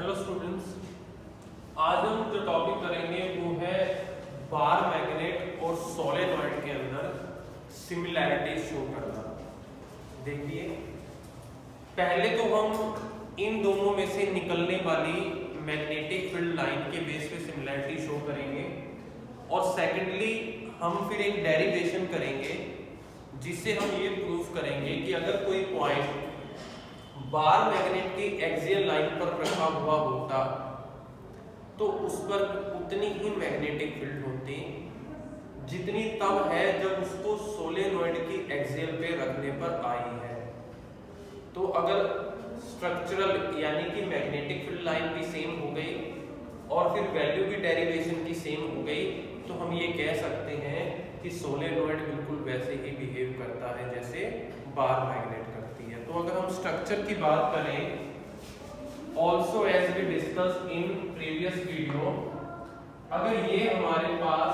Hello students, आज हम जो टॉपिक करेंगे वो है बार मैग्नेट और सोलेनॉइड के अंदर सिमिलैरिटी शो करना। देखिए, पहले तो हम इन दोनों में से निकलने वाली मैग्नेटिक फील्ड लाइन के बेस पे सिमिलैरिटी शो करेंगे और सेकेंडली हम फिर एक डेरिवेशन करेंगे जिससे हम ये प्रूफ करेंगे कि अगर कोई पॉइंट बार मैग्नेट की एक्सियल लाइन पर रखा हुआ होता तो उस पर उतनी ही मैग्नेटिक फील्ड होती जितनी तब है जब उसको सोलेनॉइड की एक्सियल पे रखने पर आई है। तो अगर स्ट्रक्चरल यानी कि मैग्नेटिक फील्ड लाइन भी सेम हो गई और फिर वैल्यू की डेरिवेशन की सेम हो गई तो हम ये कह सकते हैं कि सोलेनॉइड बिल्कुल वैसे ही बिहेव करता है जैसे बार मैग्नेट करती है। तो अगर हम स्ट्रक्चर की बात करें, also as we discuss in previous video, अगर ये हमारे पास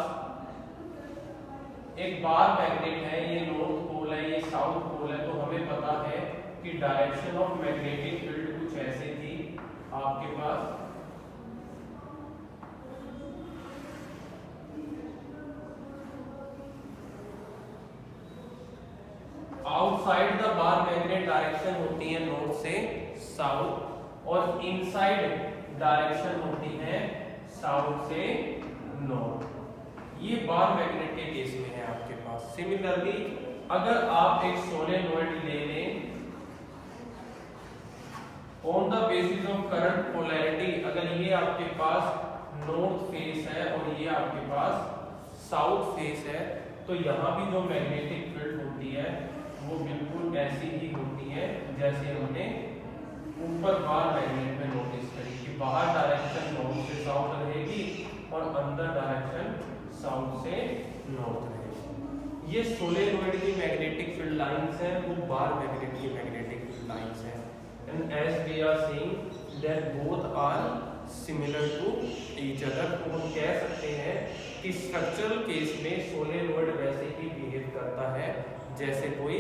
एक बार मैग्नेट है, ये नॉर्थ पोल है, ये साउथ पोल है, तो हमें पता है कि डायरेक्शन ऑफ मैग्नेटिक फील्ड कुछ ऐसे थी आपके पास। Outside the bar magnet direction होती है नॉर्थ से साउथ और इनसाइड डायरेक्शन होती है साउथ से नॉर्थ। ये बार मैग्नेट के केस में है आपके पास। सिमिलरली अगर आप एक सोलेनॉइड ले लें on the basis of current polarity, अगर ये आपके पास नॉर्थ फेस है और ये आपके पास साउथ फेस है, तो यहाँ भी जो मैग्नेटिक फील्ड होती है वो बिल्कुल ऐसी ही होती है जैसे हमने ऊपर बार मैग्नेट में नोटिस करी कि बाहर डायरेक्शन नॉर्थ से साउथ रहेगी और अंदर डायरेक्शन साउथ से नॉर्थ रहेगी। ये सोलेनॉइड की मैग्नेटिक फील्ड लाइंस हैं, वो बार मैग्नेट की मैग्नेटिक फील्ड लाइंस हैं। And as we are seeing that both are similar to each other, तो हम कह सकते हैं कि स्ट्रक्चरल केस में सोलेनॉइड वैसे ही बिहेव करता है जैसे कोई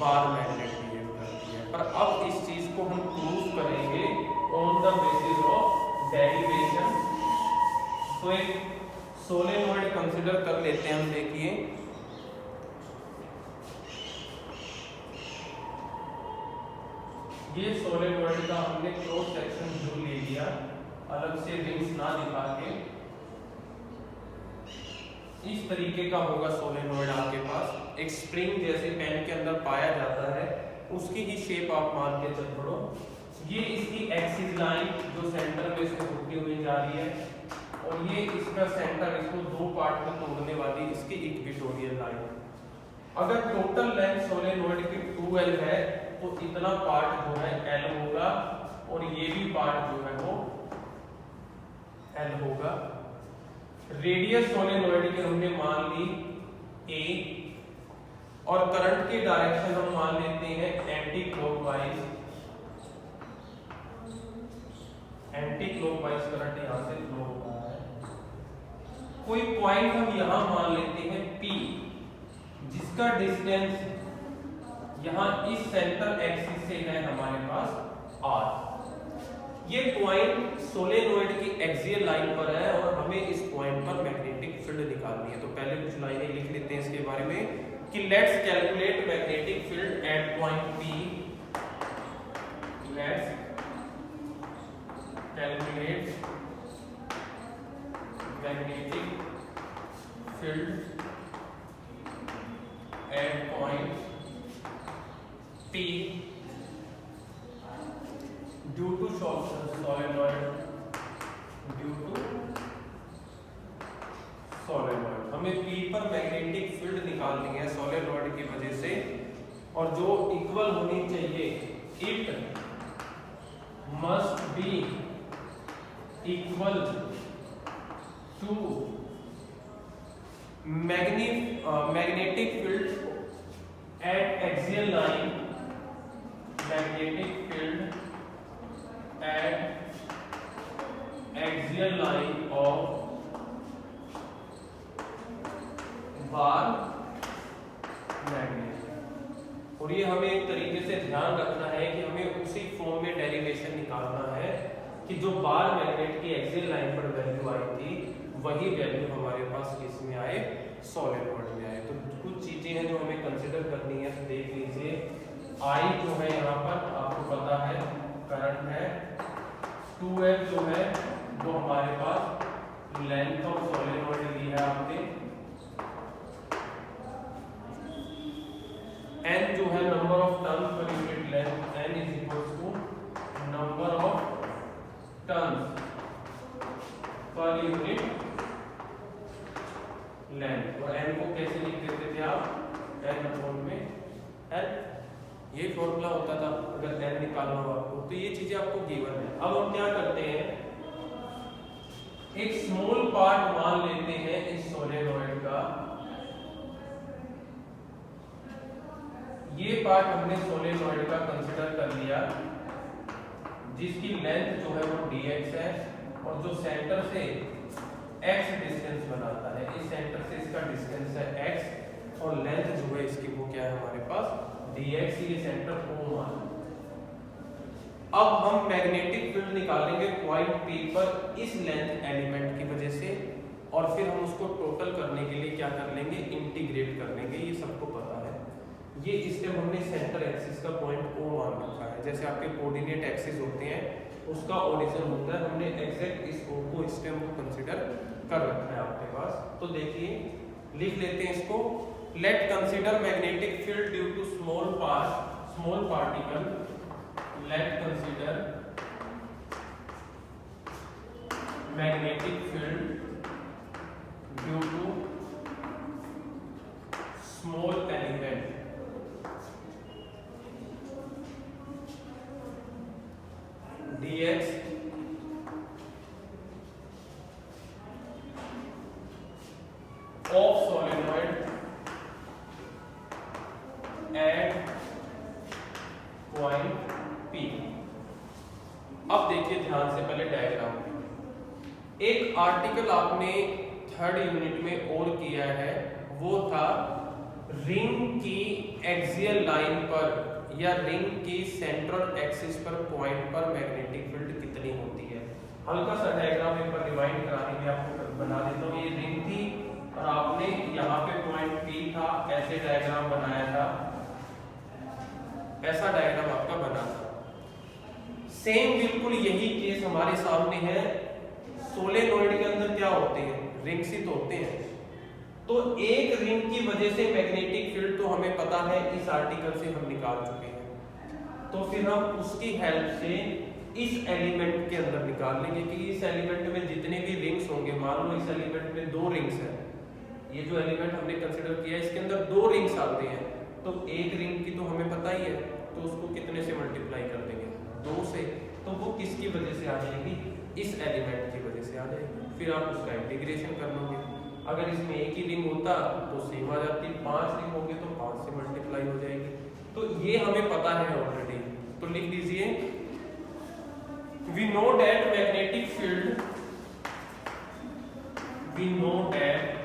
बार मैग्नेट बिहेव करती है। पर अब इस चीज को हम प्रूव करेंगे on the basis of derivation. तो एक सोलेनॉइड कंसीडर कर लेते हैं हम। देखिए, ये सोलेनॉइड का हमने क्रॉस सेक्शन व्यू ले लिया, अलग से रिंग्स ना दिखा के। इस तरीके का होगा सोलेनॉइड आपके पास, एक स्प्रिंग जैसे पेन के अंदर पाया जाता है, उसकी ही शेप आप मान के चल पड़ो। ये इसकी एक्सिस लाइन जो सेंटर में से होती हुई जा रही है और ये इसका सेंटर, इसको दो पार्ट में तोड़ने वाली इसकी इक्वेटोरियल लाइन। अगर टोटल लेंथ सोलेनॉइड की 2L है तो इतना पार्ट जो है L होगा और ये भी पार्ट जो है वो L होगा। रेडियस सोलेनॉइड की हमने मान ली A और करंट की डायरेक्शन हम मान लेते हैं anti clockwise. Anti clockwise current यहां से फ्लो हो रहा है। कोई पॉइंट हम यहां मान लेते हैं P, जिसका डिस्टेंस यहां इस सेंटर एक्सिस से है हमारे पास R। ये पॉइंट सोलेनॉइड की एक्सियल लाइन पर है और हमें इस पॉइंट पर मैग्नेटिक फील्ड निकालनी है। तो पहले कुछ लाइनें लिख लेते हैं इसके बारे में कि let's calculate magnetic field at point P। Let's calculate magnetic field at point P due to solenoid, due to solenoid. हमें P पर मैग्नेटिक फील्ड निकालनी है सोलेनॉइड की वजह से और जो इक्वल होनी चाहिए, it must be equal to magnetic field at axial line, magnetic field at axial line of bar magnet. और ये हमें एक तरीके से ध्यान रखना है कि हमें उसी फॉर्म में डेरिवेशन निकालना है कि जो बार मैग्नेट की एक्सियल लाइन पर वैल्यू आई थी वही वैल्यू हमारे पास इसमें आए, सोलेनोइड में आए। तो कुछ चीजें हैं जो हमें कंसिडर करनी है, तो देख लीजिए। आई जो है यहाँ पर आपको पता है करंट है, 2F जो है वो हमारे पास लेंथ ऑफ सोलेनोइड ली है आपने, N जो है number of turns per unit length, N is equals to number of turns per unit length. और N को कैसे लिख देते थे आप, N अपॉन में L, ये फॉर्मूला होता था अगर N निकालना हो आपको। तो ये चीजें आपको गिवन है। अब हम क्या करते हैं, एक स्मॉल पार्ट मान लेते हैं इस सोलेनोइड का। ये पार्ट हमने सोलेनोइड का कंसीडर कर लिया, जिसकी लेंथ जो है वो dx है और जो सेंटर से x डिस्टेंस बनाता है, इस सेंटर से इसका डिस्टेंस है x और लेंथ जो है इसकी वो क्या है हमारे पास dx, ये सेंटर O मान। अब हम मैग्नेटिक फील्ड निकालेंगे पॉइंट P पर इस लेंथ एलिमेंट की वजह से, और फिर हम उसको टोटल करने के लिए क्या कर लेंगे, इंटीग्रेट कर लेंगे। ये सबको पता है। ये स्टेप हमने सेंटर एक्सिस का पॉइंट O मान रखा है, जैसे आपके कोऑर्डिनेट एक्सिस होते हैं उसका ओरिजिन होता है, हमने एग्जैक्ट इस O को स्टेप को कंसीडर कर रखा है आपके पास। तो देखिए लिख लेते हैं इसको, let consider magnetic field due to small particle, let consider magnetic field due to small element dx of solenoid at point P। अब देखिए ध्यान से, पहले डायग्राम, एक आर्टिकल आपने थर्ड यूनिट में और किया है, वो था रिंग की एक्सियल लाइन पर या रिंग की सेंट्रल एक्सिस पर पॉइंट पर मैग्नेटिक फील्ड कितनी होती है। हल्का सा डायग्राम एक बार रिवाइंड कराने में आपको बना देता हूँ। ये रिंग थी और आपने यहाँ पे पॉइंट P था, ऐसे डायग्राम बनाया था, ऐसा डायग्राम आपका बना था। सेम बिल्कुल यही केस हमारे सामने है। सोलेनोइड के अंदर क्या होते हैं, रिंग्स ही तो होते हैं। तो एक रिंग की वजह से मैग्नेटिक फील्ड तो हमें पता है, इस आर्टिकल से हम निकाल चुके हैं। तो फिर हम उसकी हेल्प से इस एलिमेंट के अंदर निकाल लेंगे कि इस एलिमेंट में जितने भी रिंग्स होंगे, मान लो इस एलिमेंट में 2 रिंग्स हैं, ये जो एलिमेंट हमने कंसीडर किया इसके अंदर 2 रिंग्स आते हैं, तो एक रिंग की तो हमें पता ही है, तो उसको कितने से मल्टीप्लाई कर देंगे, 2 से। तो वो किसकी वजह से आ जाएगी, इस एलिमेंट की वजह से आ जाएगी। फिर आप उसका इंटीग्रेशन कर लोगे। अगर इसमें एक ही रिंग होता तो सेम आ जाती, 5 रिंग होंगे तो 5 से मल्टीप्लाई हो जाएगी। तो ये हमें पता है ऑलरेडी। तो लिख दीजिए, we know that magnetic field, we know that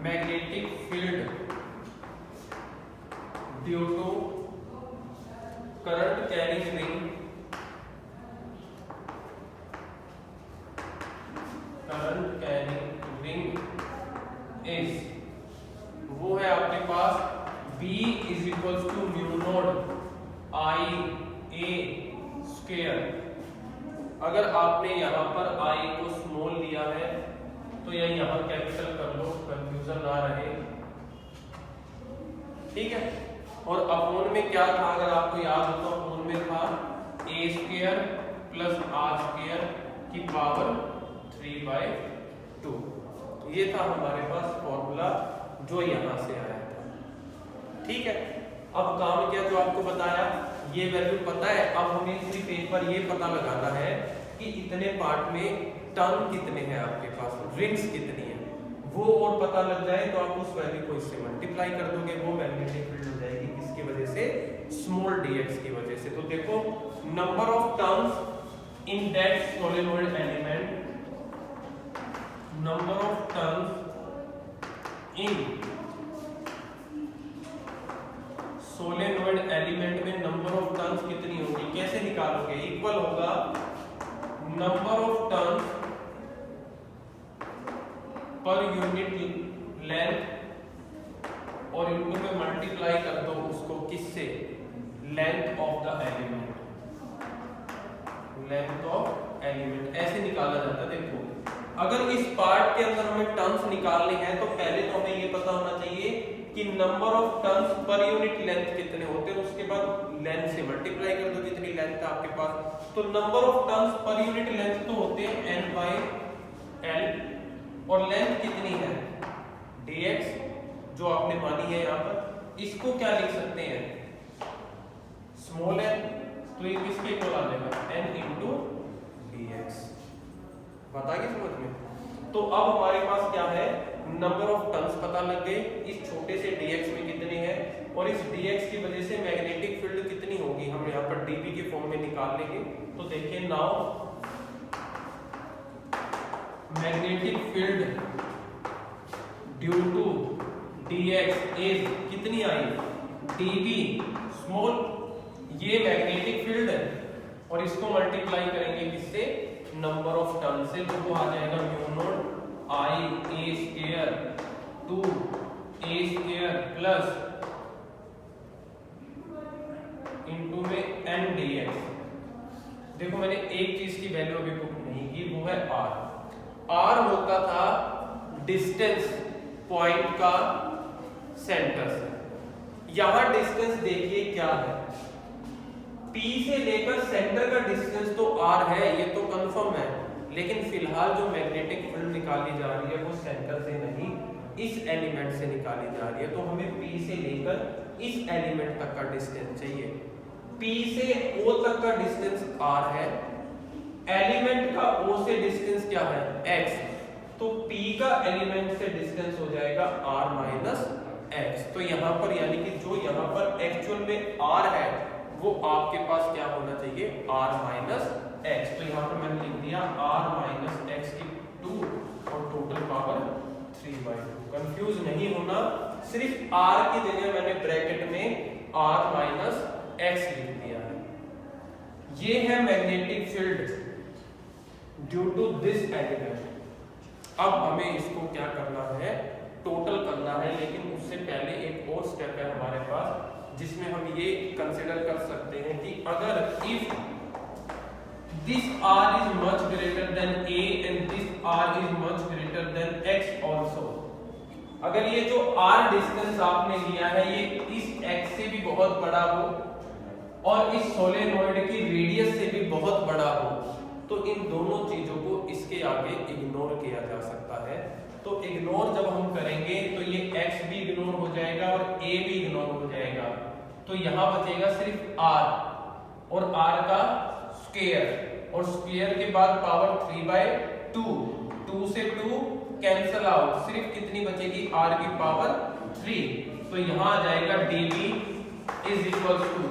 magnetic field due to current carrying ring, current carrying ring is, वो है आपके पास B is equals to mu naught I A square. अगर आपने यहाँ पर I को स्मॉल लिया है तो यह यहाँ कैपिटल कर लो, कंफ्यूजन ना रहे, ठीक है। और अपॉन में क्या था, अगर आपको याद हो तो अपॉन में था A square plus R square की पावर 3/2। ये था हमारे पास फॉर्मूला जो यहाँ से आया था, ठीक है। अब काम क्या, जो आपको बताया ये वैल्यू पता है, अब हमें सिर्फ एक बार ये पता लगाना है कि इतने पार्ट में टर्न कितने हैं आपके पास, रिंग्स कितनी है, वो और पता लग जाए तो आप उस वैल्यू को इससे मल्टीप्लाई कर दोगे, वो मैग्नेटिक फील्ड हो जाएगी किसकी वजह से, स्मॉल dx की वजह से। तो देखो, number of turns in that solenoid element, number of turns in solenoid element में नंबर ऑफ टर्न्स कितनी होगी निकालोगे इक्वल होगा number of turns per unit length और इनटू में मल्टीप्लाई कर दो उसको किससे, length of the element, length of element ऐसे निकाला जाता है। देखो अगर इस पार्ट के अंदर हमें टर्न्स निकालने हैं तो पहले तो हमें ये पता होना चाहिए कि number of turns per unit length कितने होते हैं, उसके बाद लेंथ से मल्टीप्लाई कर दो जितनी लेंथ है आपके पास। तो number of turns per unit length तो होते हैं n/l और लेंथ कितनी है dx जो आपने मानी है यहाँ पर, इसको क्या लिख सकते हैं स्मॉल n, तो ये किसके इक्वल आ जाएगा n into dx। बता गए समझ में? तो अब हमारे पास क्या है, नंबर ऑफ टर्न्स पता लग गए, इस छोटे से dx में कितने हैं और इस dx की वजह से मैग्नेटिक फील्ड कितनी होगी हम यहाँ पर dB के फॉर्म में निकाल लेंगे। तो देखिए now magnetic field due to dx is कितनी आई dB स्मॉल, ये मैग्नेटिक फील्ड है और इसको मल्टीप्लाई करेंगे किससे, नंबर ऑफ टर्न से, तो वो आ जाएगा mu naught I a square 2 a square plus into में n dx। देखो मैंने एक चीज की वैल्यू अभी पुट नहीं की, वो है r होता था डिस्टेंस पॉइंट का सेंटर से। यहां डिस्टेंस देखिए क्या है, P से लेकर सेंटर का डिस्टेंस तो r है, ये तो कंफर्म है, लेकिन फिलहाल जो मैग्नेटिक फील्ड निकाली जा रही है वो सेंटर से नहीं इस एलिमेंट से निकाली जा रही है। तो हमें P से लेकर इस एलिमेंट तक का डिस्टेंस चाहिए। P से O तक का डिस्टेंस r है, एलिमेंट का O से डिस्टेंस क्या है x, तो P का एलिमेंट से डिस्टेंस हो जाएगा r माइनस x। तो यहाँ पर यानी कि जो यहाँ पर एक्चुअल में r है वो आपके पास क्या होना चाहिए r माइनस x। तो यहाँ पर मैंने लिख दिया r माइनस x की 2 और टोटल पावर 3/2। कंफ्यूज नहीं होना, सिर्फ r की जगह मैंने ब्रैकेट में r माइनस x लिख दिया है। ये है magnetic field due to this element. अब हमें इसको क्या करना है, टोटल करना है, लेकिन उससे पहले एक और स्टेप है हमारे पास जिसमें हम ये कंसीडर कर सकते हैं कि अगर if this r is much greater than a and this r is much greater than x also, अगर ये जो r डिस्टेंस आपने लिया है ये इस x से भी बहुत बड़ा हो और इस सोलेनॉइड की रेडियस से भी बहुत बड़ा हो, तो इन दोनों चीजों को इसके आगे इग्नोर किया जा सकता है। तो इग्नोर जब हम करेंगे तो ये x भी इग्नोर हो जाएगा और a भी इग्नोर हो जाएगा, तो यहाँ बचेगा सिर्फ r और r का स्क्वायर, और स्क्वायर के बाद पावर 3/2, 2 से 2 कैंसल आउट, सिर्फ कितनी बचेगी r की पावर 3। तो यहाँ आ जाएगा dB is equal to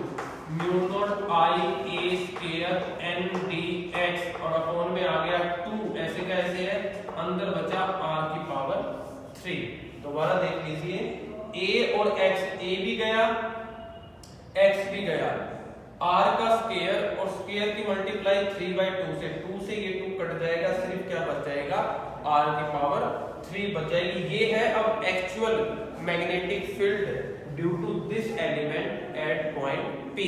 mu naught I a square n dx और अपॉन में आ गया 2, ऐसे कैसे है, अंदर बचा r की पावर 3। दोबारा देख लीजिए, a और x, a भी गया x भी गया, r का स्क्वायर और स्क्वायर की मल्टीप्लाई 3/2 से, 2 से ये 2 कट जाएगा, सिर्फ क्या बच जाएगा r की पावर 3 बच जाएगी। ये है अब actual magnetic field due to this element at point P।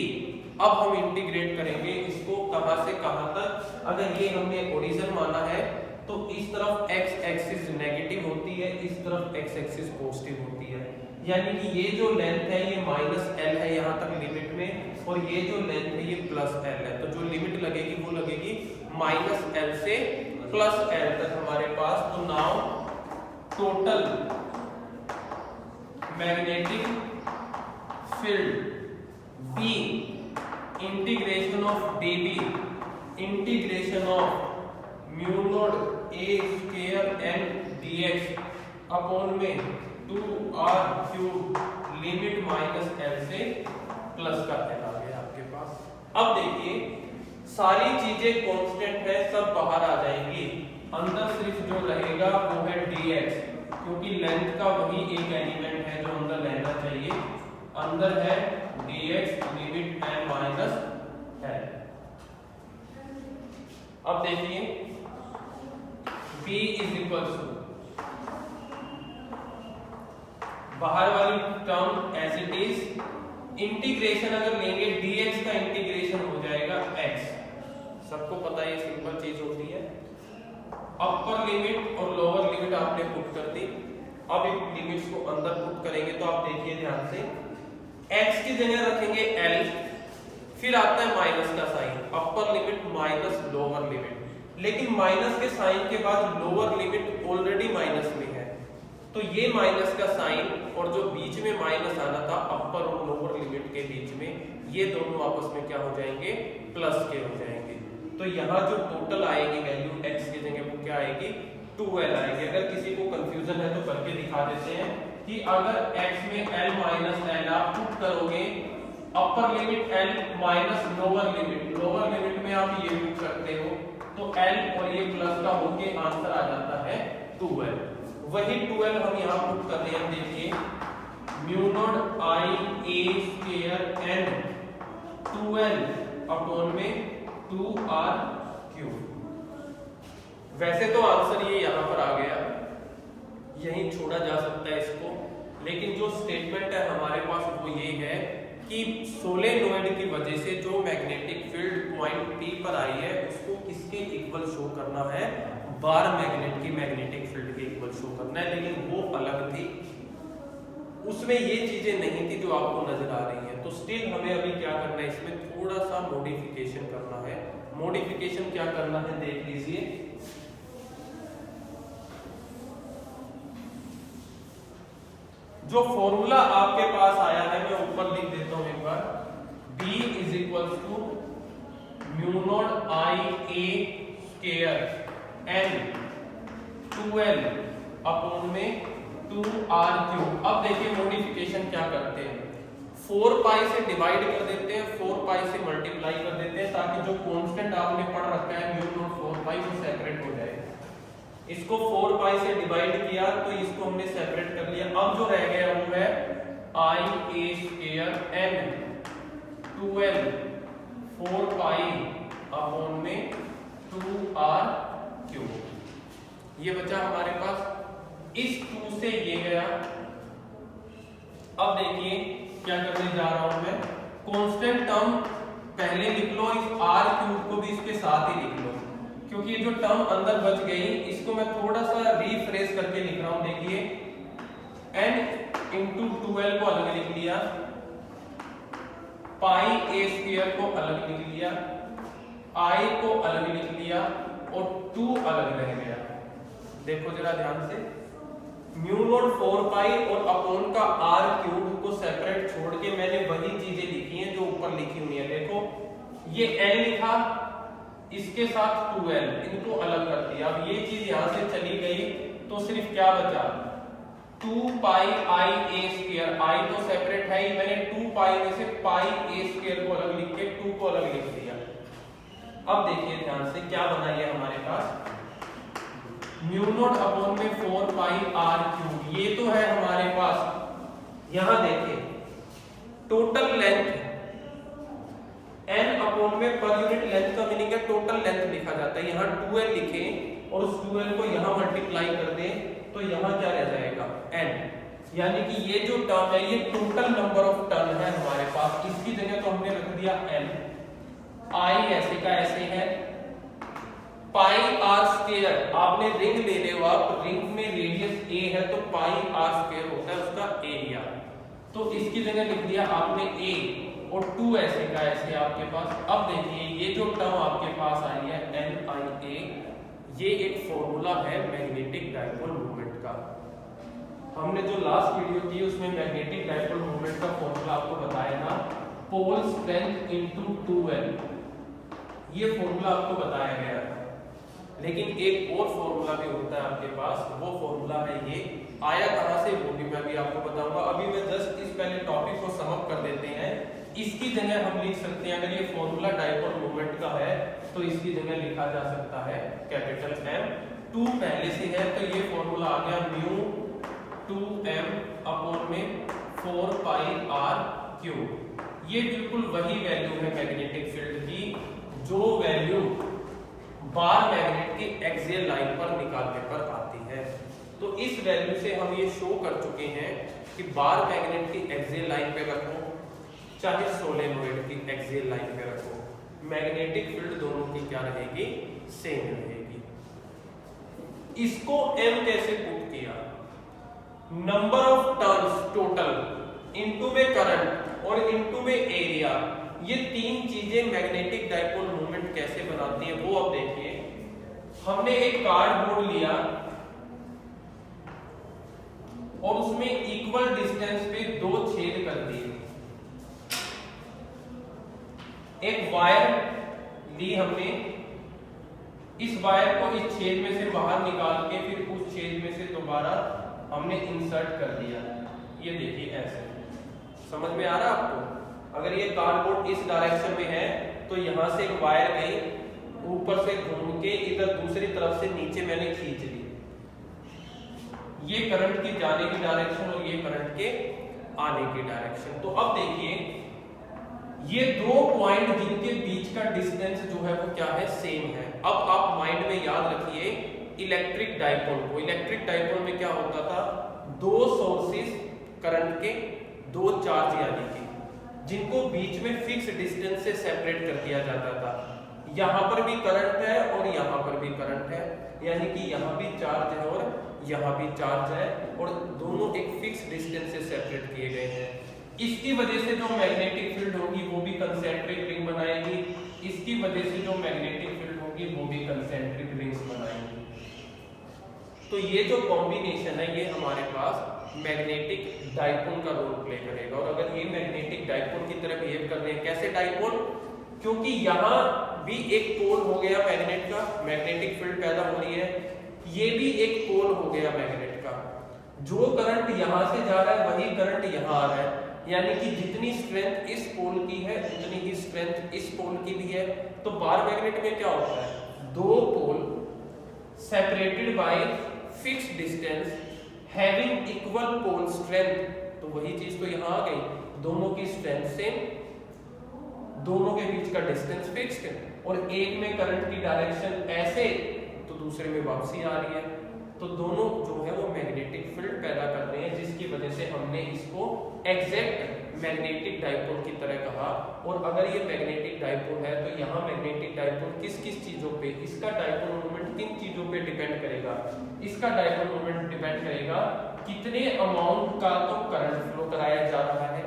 अब हम इंटीग्रेट करेंगे इसको कहां से कहां तक। अगर ये हमने ओरिजिन माना है तो इस तरफ x एक्सिस नेगेटिव होती है, इस तरफ x एक्सिस पॉजिटिव होती है, यानी कि ये जो लेंथ है ये -l है यहाँ तक लिमिट में, और ये जो लेंथ है ये +l है। तो जो लिमिट लगेगी वो लगेगी -l से +l तक हमारे पास। तो now total magnetic field B integration of dB integration of mu naught a square n dx upon में 2r³ लिमिट -l से प्लस का n आ गया आपके पास। अब देखिए सारी चीजें कांस्टेंट है, सब बाहर आ जाएंगी, अंदर सिर्फ जो रहेगा वो है dx, क्योंकि लेंथ का वही एक एलिमेंट है जो अंदर रहना चाहिए, अंदर है dx लिमिट n - l। अब देखिए B इज इक्वल टू, बाहर वाली term as it is, integration अगर लेंगे dx का इंटीग्रेशन हो जाएगा x, सबको पता है ये सिंपल चीज होती है। अपर लिमिट और लोअर लिमिट आपने पुट कर दी, अब इन लिमिट्स को अंदर पुट करेंगे तो आप देखिए ध्यान से, x की जगह रखेंगे l, फिर आता है माइनस का sign, upper limit minus lower limit, लेकिन माइनस के साइन के बाद लोअर लिमिट ऑलरेडी माइनस में है, तो ये माइनस का साइन और जो बीच में माइनस आना था अपर और लोअर लिमिट के बीच में, ये दोनों आपस में क्या हो जाएंगे, प्लस के हो जाएंगे। तो यहाँ जो टोटल आएगी वैल्यू x की जगह वो क्या आएगी, 2l आएगी। अगर किसी को कंफ्यूजन है तो करके दिखा देते हैं कि अगर x में l माइनस l आप पुट करोगे, upper limit l minus lower limit में आप ये पुट करते हो, तो l और ये प्लस का होके आंसर आ जाता है 2l। वही 2l हम यहाँ पुट कर रहे हैं, देखिए mu naught i a square n 2l upon में 2r क्यूब। वैसे तो आंसर ये यहाँ पर आ गया, यहीं छोड़ा जा सकता है इसको, लेकिन जो स्टेटमेंट है हमारे पास वो ये है कि सोलेनोइड की वजह से जो मैग्नेटिक फील्ड पॉइंट P पर आई है उसको किसके इक्वल शो करना है, बार मैग्नेट की मैग्नेटिक फील्ड के इक्वल शो करना है, लेकिन वो अलग थी, उसमें ये चीजें नहीं थी जो आपको नजर आ रही है। तो स्टिल हमें अभी क्या करना है, इसमें थोड़ा सा मॉडिफिकेशन करना है। मॉडिफिकेशन क्या करना है देख लीजिए, जो फॉर्मूला आपके पास आया है मैं ऊपर लिख देता हूं एक बार, B is equal to mu naught I A square n 2l upon में 2r क्यूब। अब देखिए मॉडिफिकेशन क्या करते हैं, 4 पाई से डिवाइड कर देते हैं, 4 पाई से मल्टीप्लाई कर देते हैं, ताकि जो कांस्टेंट आपने पढ़ रखा है म्यू नॉट 4 पाई वो सेपरेट हो जाए। इसको 4 पाई से डिवाइड किया तो इसको हमने सेपरेट कर लिया। अब जो रह गया वो है I A square n 2l 4 pi upon में 2r क्यूब। ये बचा हमारे पास, इस 2 से ये गया। अब देखिए क्या करने जा रहा हूं मैं, कांस्टेंट टर्म पहले लिख लो, इस r क्यूब को भी इसके साथ ही लिख लो, क्योंकि ये जो टर्म अंदर बच गई इसको मैं थोड़ा सा रीफ्रेश करके लिख रहा हूं। देखिए n इंटू 2l को अलग लिख लिया, पाई a स्क्वायर को अलग लिख लिया, I को अलग लिख लिया और 2 अलग रह गया। देखो जरा ध्यान से, म्यू नॉट 4 पाई और अपॉन का r क्यूब को सेपरेट छोड़ के मैंने वही चीजें लिखी हैं जो ऊपर लिखी हुई है। देखो ये n लिखा, इसके साथ 2l, इनको अलग कर दिया। अब ये चीज यहां से चली गई तो सिर्फ क्या बचा, 2 पाई I A स्क्वायर, I तो सेपरेट है ही, मैंने 2 पाई में से पाई A स्क्वायर को अलग लिख के 2 को अलग लिख दिया। अब देखिए ध्यान से क्या बना ये हमारे पास, म्यू नॉट अपॉन में 4 पाई r क्यूब। ये तो है हमारे पास, यहां देखिए टोटल लेंथ n अपॉन में पर यूनिट लेंथ का मीनिंग है टोटल लेंथ लिखा जाता है। यहां 2l लिखे और उस 2l को यहां मल्टीप्लाई कर दें तो यहां क्या रह जाएगा, n, यानी कि ये जो टर्म है ये टोटल नंबर ऑफ टर्न है हमारे पास। इसकी जगह तो हमने रख दिया n, I ऐसे का ऐसे है, पाई आर स्क्वायर, आपने रिंग ले रहे हो आप, रिंग में रेडियस a है तो पाई आर स्क्वायर होता है उसका एरिया, तो इसकी जगह लिख दिया आपने a और 2 ऐसे का ऐसे आपके पास। अब देखिए ये जो टर्म आपके पास आई है NIA, ये एक फॉर्मूला है मैग्नेटिक डायपोल मोमेंट का। हमने जो लास्ट वीडियो की उसमें मैग्नेटिक डायपोल मोमेंट का फॉर्मूला आपको बताया था, पोल स्ट्रेंथ इनटू 2l, ये फॉर्मूला आपको बताया गया था। लेकिन एक और फॉर्मूला भी होता है आपके पास, वो फॉर्मूला है ये, आया कहां से वो भी मैं अभी आपको बताऊंगा। अभी मैं जस्ट इस पहले टॉपिक को समअप कर देते हैं। इसकी जगह हम लिख सकते हैं, अगर ये फॉर्मूला डायपोल मोमेंट का है तो इसकी जगह लिखा जा सकता है कैपिटल M, 2 पहले से है तो ये फॉर्मूला आ गया म्यू 2m अपॉन में 4 पाई r क्यूब। ये बिल्कुल वही वैल्यू है मैग्नेटिक फील्ड की जो वैल्यू बार मैग्नेट की एक्सियल लाइन पर निकालने पर आती है। तो इस वैल्यू से हम ये शो कर चुके हैं कि बार मैग्नेट की एक्सियल लाइन पे रखो चाहे सोलेनोइड की एक्सियल लाइन पे रखो, मैग्नेटिक फील्ड दोनों की क्या रहेगी, सेम रहेगी। इसको m कैसे पुट किया, number of turns total into में करंट और इनटू में एरिया, ये तीन चीजें मैग्नेटिक डाइपोल मोमेंट कैसे बनाती है वो अब देखिए। हमने एक कार्डबोर्ड लिया और उसमें इक्वल डिस्टेंस पे दो छेद कर दिए, एक वायर ली हमने, इस वायर को इस छेद में से बाहर निकाल के फिर उस छेद में से दोबारा हमने इंसर्ट कर दिया। ये देखिए ऐसे, समझ में आ रहा है आपको। अगर ये कार्डबोर्ड इस डायरेक्शन में है तो यहां से एक वायर गई, ऊपर से घूम के इधर दूसरी तरफ से नीचे मैंने खींच ली, ये करंट की जाने की डायरेक्शन और ये करंट के आने की डायरेक्शन। तो अब देखिए ये दो पॉइंट जिनके बीच का डिस्टेंस जो है वो क्या है, सेम है। अब आप माइंड में याद रखिए इलेक्ट्रिक डाइपोल को। इलेक्ट्रिक डाइपोल में क्या होता था, दो सोर्सेस करंट के, दो चार्ज यानी कि जिनको बीच में फिक्स डिस्टेंस से सेपरेट कर दिया जाता था। यहां पर भी करंट है और यहां पर भी करंट है, यानी कि यहां भी चार्ज है और यहां भी चार्ज है, और दोनों एक फिक्स डिस्टेंस से सेपरेट किए गए हैं। इसकी वजह से जो मैग्नेटिक फील्ड होगी वो भी कंसेंट्रिक रिंग बनाएगी, इसकी वजह से जो मैग्नेटिक फील्ड होगी वो भी कंसेंट्रिक रिंग्स बनाएगी। तो ये जो कॉम्बिनेशन है ये हमारे पास मैग्नेटिक डाइपोल का रोल प्ले करेगा। और अगर ये मैग्नेटिक डाइपोल की तरह बिहेव कर रहे हैं, कैसे डाइपोल, क्योंकि यहाँ भी एक पोल हो गया मैग्नेट का, मैग्नेटिक फील्ड पैदा हो रही है, ये भी एक पोल हो गया मैग्नेट का। जो करंट यहाँ से जा रहा है वही करंट यहाँ आ रहा है, यानी कि जितनी स्ट्रेंथ इस पोल की है उतनी ही स्ट्रेंथ इस पोल की भी है। तो बार मैग्नेट में क्या होता है, दो pole separated by fixed distance having equal pole strength, तो वही चीज तो यहाँ आ गई, दोनों की स्ट्रेंथ सेम, दोनों के बीच का डिस्टेंस फिक्स्ड, और एक में करंट की डायरेक्शन ऐसे तो दूसरे में वापसी आ रही है। तो दोनों जो है वो मैग्नेटिक फील्ड पैदा कर रहे हैं, जिसकी वजह से हमने इसको एग्जैक्ट मैग्नेटिक डाइपोल की तरह कहा। और अगर ये मैग्नेटिक डाइपोल है तो यहाँ मैग्नेटिक डाइपोल किस किस चीजों पे, इसका डाइपोल मोमेंट किन चीजों पे डिपेंड करेगा, इसका डाइपोल मोमेंट डिपेंड करेगा कितने अमाउंट का तो करंट फ्लो कराया जा रहा है,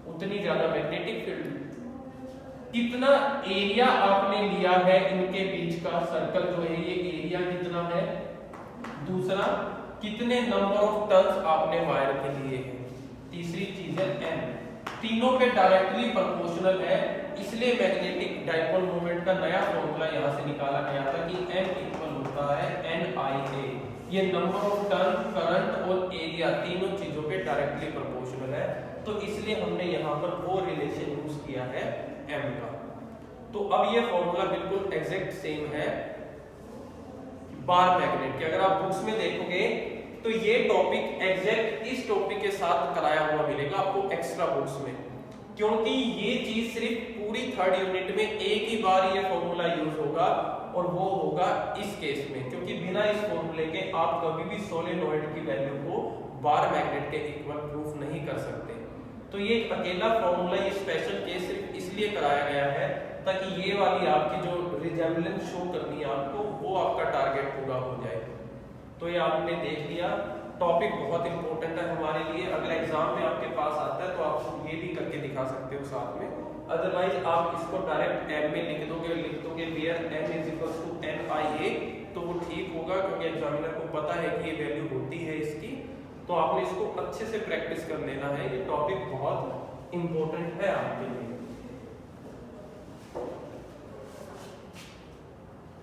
उतनी ज्यादा मैग्नेटिक फील्ड, कितना एरिया आपने लिया है इनके बीच का, सर्कल जो है ये एरिया कितना है, दूसरा कितने नंबर ऑफ टर्न्स आपने वायर के लिए हैं, तीसरी चीज है एन, तीनों पे डायरेक्टली प्रोपोर्शनल है। इसलिए मैग्नेटिक डाइपोल मोमेंट का नया फॉर्मूला यहां से निकाला गया था कि m इक्वल होता है NIA। ये नंबर ऑफ टर्न, करंट और एरिया तीनों चीजों पे डायरेक्टली प्रोपोर्शनल है, तो इसलिए हमने यहाँ पर वो रिलेशन यूज किया है m का। तो अब ये फॉर्मूला बिल्कुल एग्जैक्ट सेम है बार मैग्नेट के। अगर आप बुक्स में देखोगे तो ये टॉपिक एग्जैक्ट इस टॉपिक के साथ कराया हुआ मिलेगा आपको एक्स्ट्रा बुक्स में, क्योंकि ये चीज सिर्फ पूरी थर्ड यूनिट में एक ही बार ये फॉर्मूला यूज होगा, और वो होगा इस केस में, क्योंकि बिना इस फॉर्मूले के आप कभी भी सोलेनोइड की वैल्यू को बार मैग्नेट के इक्वल प्रूफ नहीं कर सकते। तो ये एक अकेला फॉर्मूला, ये स्पेशल केस सिर्फ इसलिए कराया गया है ताकि ये वाली आपकी जो रिजेम्बलेंस शो करनी है आपको, वो आपका टारगेट पूरा हो जाए। तो ये आपने देख लिया, टॉपिक बहुत इंपॉर्टेंट है हमारे लिए। अगर एग्जाम में आपके पास आता है तो आप ये भी करके दिखा सकते हो साथ में, अदरवाइज आप इसको डायरेक्ट m में लिख दोगे where m is equal to NIA, तो वो ठीक होगा, क्योंकि एग्जामिनर को पता है कि ये वैल्यू होती है इसकी। तो आपने इसको अच्छे से प्रैक्टिस कर लेना है, ये टॉपिक बहुत इंपॉर्टेंट है आपके लिए।